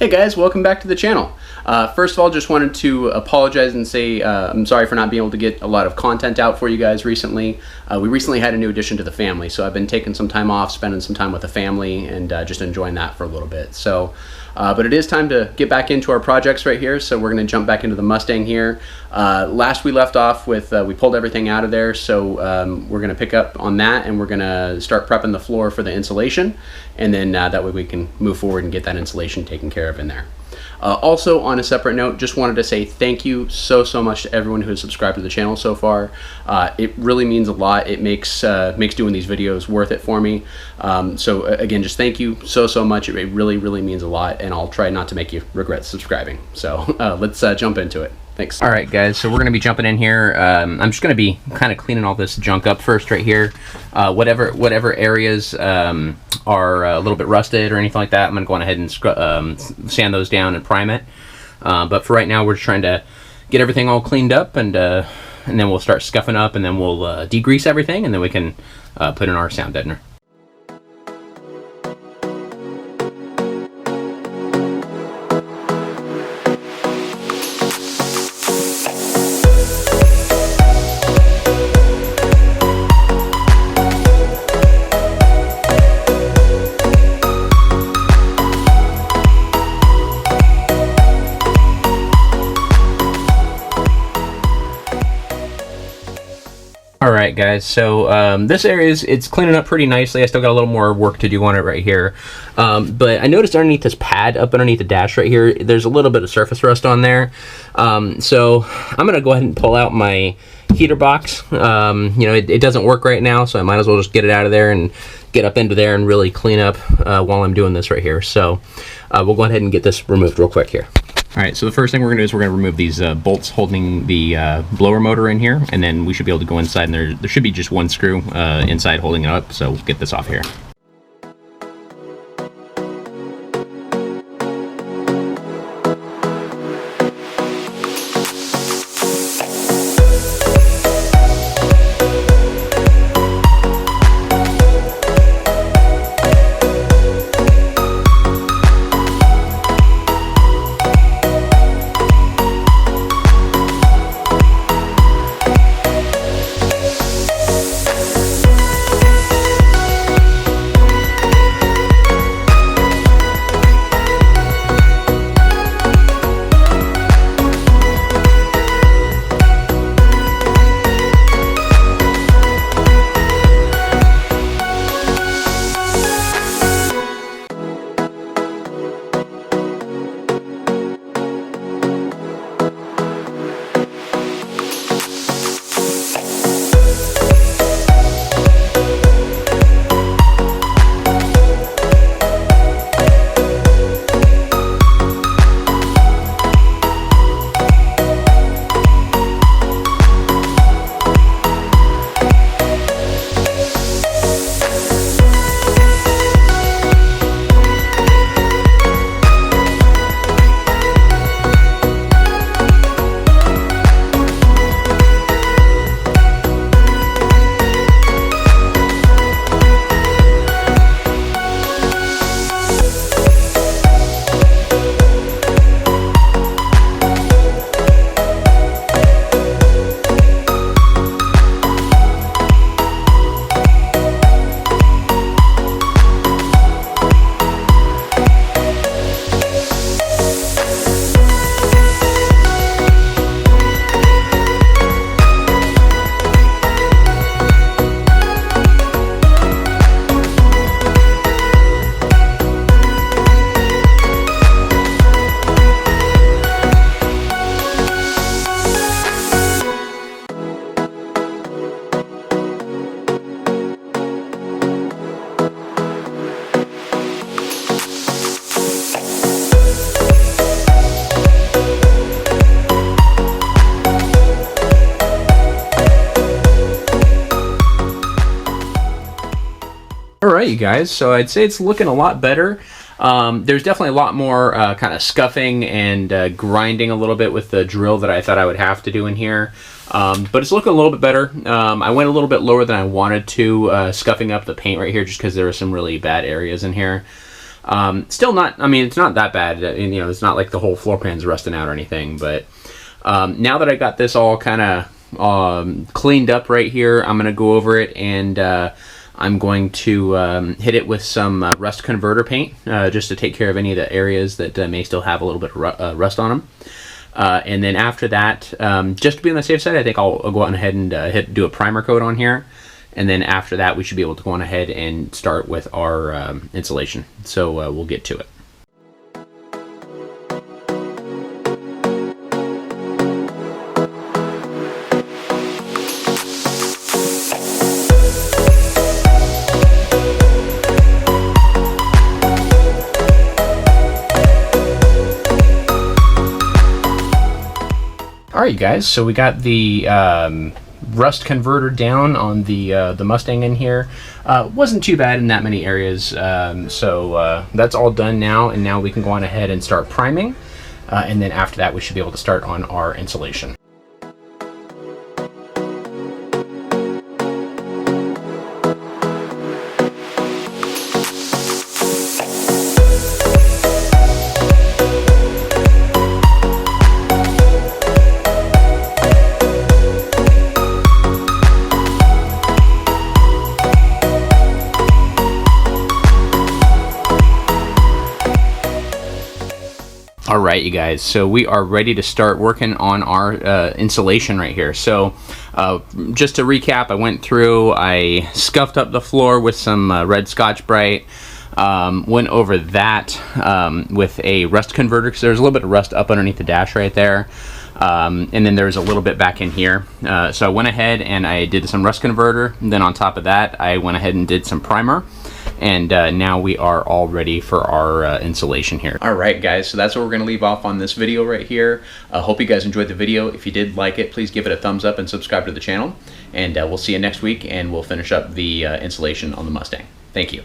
Hey guys, welcome back to the channel. First of all, just wanted to apologize and say I'm sorry for not being able to get a lot of content out for you guys recently. We recently had a new addition to the family, so I've been taking some time off, spending some time with the family, and just enjoying that for a little bit. So, but it is time to get back into our projects right here, so we're going to jump back into the Mustang here. Last we left off with, we pulled everything out of there, so we're going to pick up on that, and we're going to start prepping the floor for the insulation, and then that way we can move forward and get that insulation taken care of in there. Also, on a separate note, just wanted to say thank you so much to everyone who has subscribed to the channel so far. It really means a lot. It makes doing these videos worth it for me. So again, just thank you so much. It really means a lot, and I'll try not to make you regret subscribing. So let's jump into it. Thanks. All right, guys, so we're going to be jumping in here. I'm just going to be kind of cleaning all this junk up first right here. Whatever areas are a little bit rusted or anything like that, I'm going to go on ahead and sand those down and prime it. But for right now, we're just trying to get everything all cleaned up, and then we'll start scuffing up, and then we'll degrease everything, and then we can put in our sound deadener. Alright guys, so this area it's cleaning up pretty nicely. I still got a little more work to do on it right here. But I noticed underneath this pad, up underneath the dash right here, there's a little bit of surface rust on there. So I'm going to go ahead and pull out my heater box. You know, it doesn't work right now, so I might as well just get it out of there and get up into there and really clean up while I'm doing this right here. So we'll go ahead and get this removed real quick here. Alright, so the first thing we're going to do is we're going to remove these bolts holding the blower motor in here, and then we should be able to go inside, and there should be just one screw inside holding it up, so we'll get this off here. Alright you guys, so I'd say it's looking a lot better. There's definitely a lot more kind of scuffing and grinding a little bit with the drill that I thought I would have to do in here. But it's looking a little bit better. I went a little bit lower than I wanted to, scuffing up the paint right here just because there were some really bad areas in here. Still not, I mean, it's not that bad. And, you know, it's not like the whole floor pan's rusting out or anything. But now that I got this all kind of cleaned up right here, I'm going to go over it and I'm going to hit it with some rust converter paint just to take care of any of the areas that may still have a little bit of rust on them. And then after that, just to be on the safe side, I think I'll go on ahead and do a primer coat on here. And then after that, we should be able to go on ahead and start with our insulation. So we'll get to it. All right, guys, so we got the rust converter down on the Mustang in here. Wasn't too bad in that many areas, so that's all done now, and now we can go on ahead and start priming, and then after that we should be able to start on our insulation. All right, you guys, so we are ready to start working on our insulation right here. So just to recap, I went through, I scuffed up the floor with some red Scotch-Brite, went over that with a rust converter, because there's a little bit of rust up underneath the dash right there. And then there's a little bit back in here. So I went ahead and I did some rust converter. And then on top of that, I went ahead and did some primer. And now we are all ready for our insulation here. All right, guys, so that's what we're going to leave off on this video right here. Hope you guys enjoyed the video. If you did like it, please give it a thumbs up and subscribe to the channel. And we'll see you next week, and we'll finish up the insulation on the Mustang. Thank you.